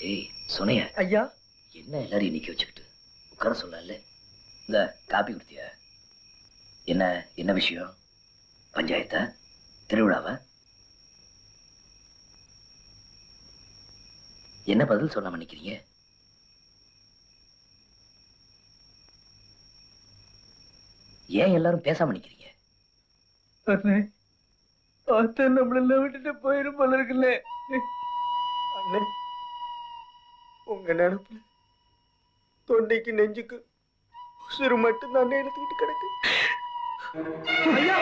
ஏய் சொன்னைய ஐயா. என்ன எல்லாரையும் நிக்க வச்சுக்கிட்டு உட்கார சொல்லல. இந்த காப்பி குடுத்தியா? என்ன என்ன விஷயம்? பஞ்சாயத்தா? திருவிழாவா? என்ன பதில் சொல்லாம நிக்கிறீங்க? ஏன் எல்லாரும் பேசாம நிக்கிறீங்க? அண்ணே, அத்தை நம்மளெல்லாம் விட்டுட்டு போயிரும் போல இருக்குல்ல. அண்ணே, உங்க நினைப்புல தொண்டைக்கு நெஞ்சுக்கு உசுறு மட்டும் தான் எடுத்துக்கிட்டு கிடக்கு. ஐயா